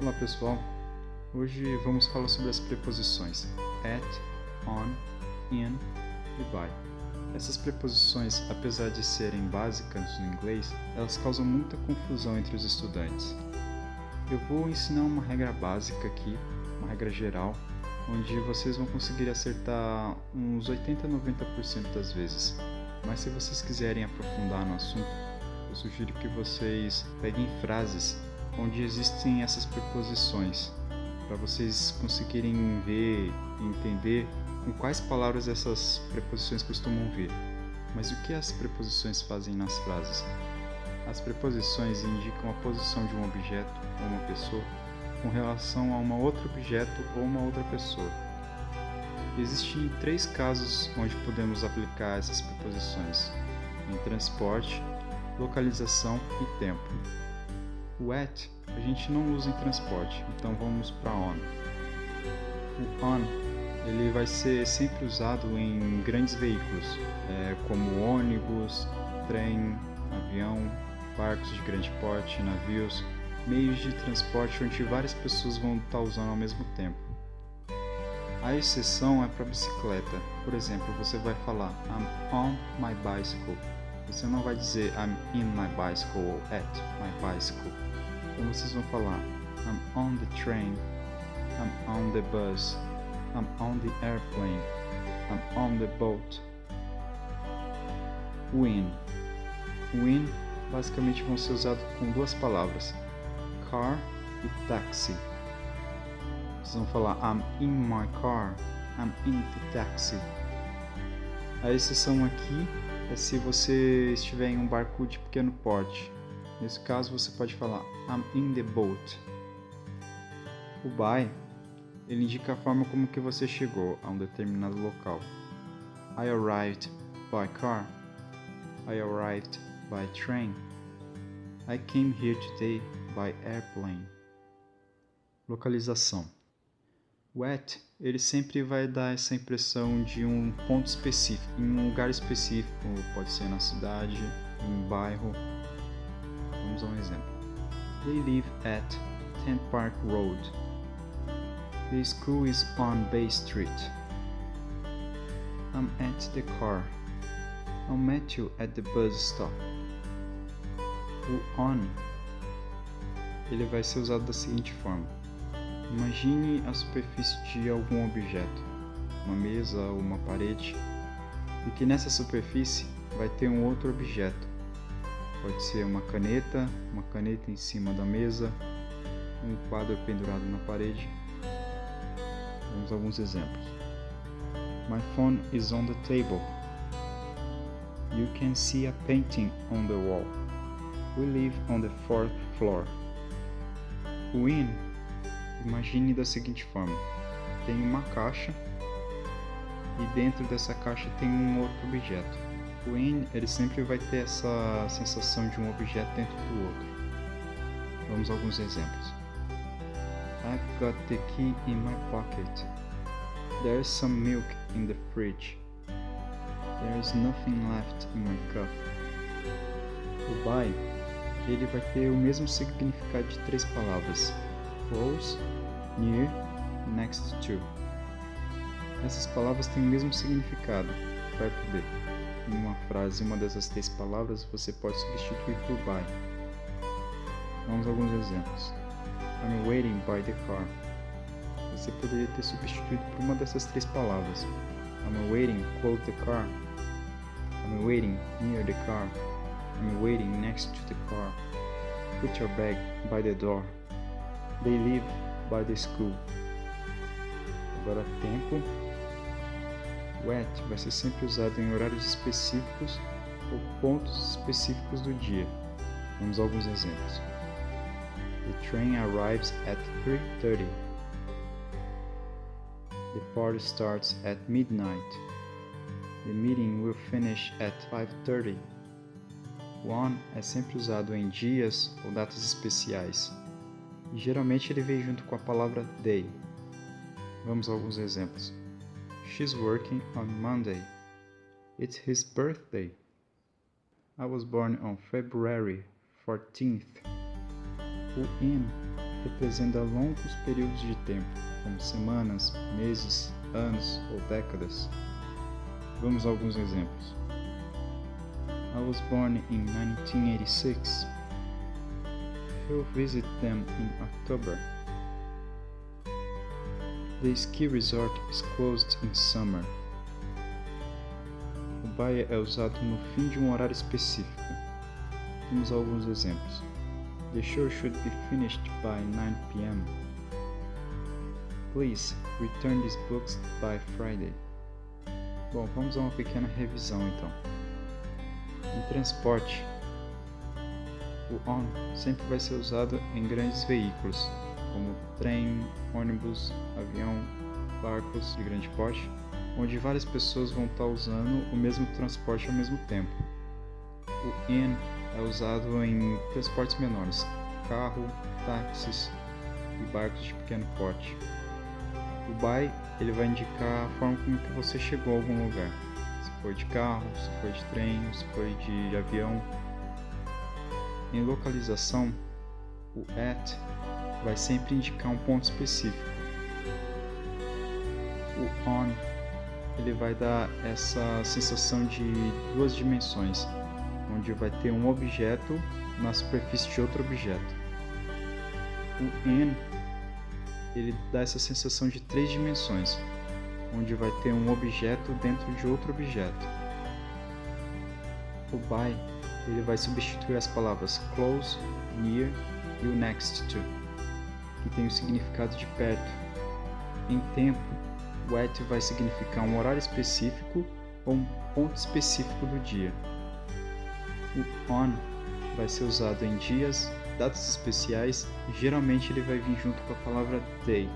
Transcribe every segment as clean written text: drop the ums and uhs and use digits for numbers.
Olá pessoal, hoje vamos falar sobre as preposições at, on, in e by. Essas preposições, apesar de serem básicas no inglês, elas causam muita confusão entre os estudantes. Eu vou ensinar uma regra básica aqui, uma regra geral, onde vocês vão conseguir acertar uns 80 a 90% das vezes. Mas se vocês quiserem aprofundar no assunto, eu sugiro que vocês peguem frases onde existem essas preposições, para vocês conseguirem ver e entender com quais palavras essas preposições costumam vir. Mas o que as preposições fazem nas frases? As preposições indicam a posição de um objeto ou uma pessoa com relação a um outro objeto ou uma outra pessoa. Existem 3 casos onde podemos aplicar essas preposições: em transporte, localização e tempo. O at a gente não usa em transporte, então vamos para on. O on ele vai ser sempre usado em grandes veículos, como ônibus, trem, avião, barcos de grande porte, navios, meios de transporte onde várias pessoas vão estar usando ao mesmo tempo. A exceção é para bicicleta. Por exemplo, você vai falar I'm on my bicycle. Você não vai dizer I'm in my bicycle ou at my bicycle. Então vocês vão falar I'm on the train, I'm on the bus, I'm on the airplane, I'm on the boat. O in. O in basicamente vão ser usados com 2 palavras, car e taxi. Vocês vão falar I'm in my car, I'm in the taxi. A exceção aqui é se você estiver em um barco de pequeno porte. Nesse caso você pode falar I'm in the boat. O by, ele indica a forma como que você chegou a um determinado local. I arrived by car, I arrived by train, I came here today by airplane. Localização. O at, ele sempre vai dar essa impressão de um ponto específico, em um lugar específico, pode ser na cidade, em um bairro. Vamos a um exemplo. They live at 10 Park Road. The school is on Bay Street. I'm at the car. I'll meet you at the bus stop. O on, ele vai ser usado da seguinte forma. Imagine a superfície de algum objeto, uma mesa ou uma parede, e que nessa superfície vai ter um outro objeto. Pode ser uma caneta em cima da mesa, um quadro pendurado na parede. Vamos a alguns exemplos. My phone is on the table. You can see a painting on the wall. We live on the 4th floor. O in, imagine da seguinte forma. Tem uma caixa e dentro dessa caixa tem um outro objeto. O in, ele sempre vai ter essa sensação de um objeto dentro do outro. Vamos a alguns exemplos. I've got the key in my pocket. There's some milk in the fridge. There's nothing left in my cup. O by, ele vai ter o mesmo significado de 3 palavras: close, near, next to. Essas palavras têm o mesmo significado, perto de. Em uma frase, uma dessas 3 palavras você pode substituir por by. Vamos a alguns exemplos. I'm waiting by the car. Você poderia ter substituído por uma dessas 3 palavras. I'm waiting close the car. I'm waiting near the car. I'm waiting next to the car. Put your bag by the door. They live by the school. Agora tempo. O at vai ser sempre usado em horários específicos ou pontos específicos do dia. Vamos a alguns exemplos. The train arrives at 3:30. The party starts at midnight. The meeting will finish at 5:30. O on é sempre usado em dias ou datas especiais. E geralmente ele vem junto com a palavra day. Vamos a alguns exemplos. She's working on Monday. It's his birthday. I was born on February 14th. O in representa longos períodos de tempo, como semanas, meses, anos ou décadas. Vamos a alguns exemplos. I was born in 1986. He'll visit them in October. The ski resort is closed in summer. O by é usado no fim de um horário específico. Temos alguns exemplos. The show should be finished by 9 p.m. Please return these books by Friday. Bom, vamos a uma pequena revisão então. Em transporte, o on sempre vai ser usado em grandes veículos, como trem, ônibus, avião, barcos de grande porte, onde várias pessoas vão estar usando o mesmo transporte ao mesmo tempo. O in é usado em transportes menores, carro, táxis e barcos de pequeno porte. O by ele vai indicar a forma como que você chegou a algum lugar, se foi de carro, se foi de trem, se foi de avião. Em localização, o at vai sempre indicar um ponto específico. O on ele vai dar essa sensação de duas dimensões, onde vai ter um objeto na superfície de outro objeto. O in ele dá essa sensação de três dimensões, onde vai ter um objeto dentro de outro objeto. O by ele vai substituir as palavras close, near e o next to, que tem o significado de perto. Em tempo, o at vai significar um horário específico ou um ponto específico do dia. O on vai ser usado em dias, datas especiais e geralmente ele vai vir junto com a palavra day.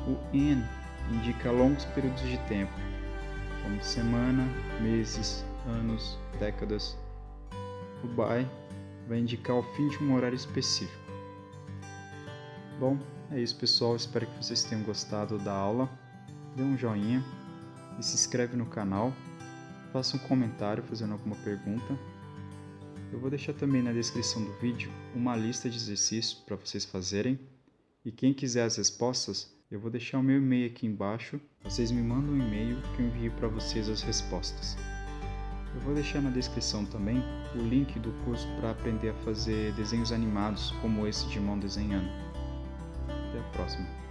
O in indica longos períodos de tempo, como semana, meses, anos, décadas. O by vai indicar o fim de um horário específico. Bom, é isso pessoal, espero que vocês tenham gostado da aula. Dê um joinha e se inscreve no canal. Faça um comentário fazendo alguma pergunta. Eu vou deixar também na descrição do vídeo uma lista de exercícios para vocês fazerem. E quem quiser as respostas, eu vou deixar o meu e-mail aqui embaixo. Vocês me mandam um e-mail que eu envio para vocês as respostas. Eu vou deixar na descrição também o link do curso para aprender a fazer desenhos animados como esse de mão desenhando. Até a próxima.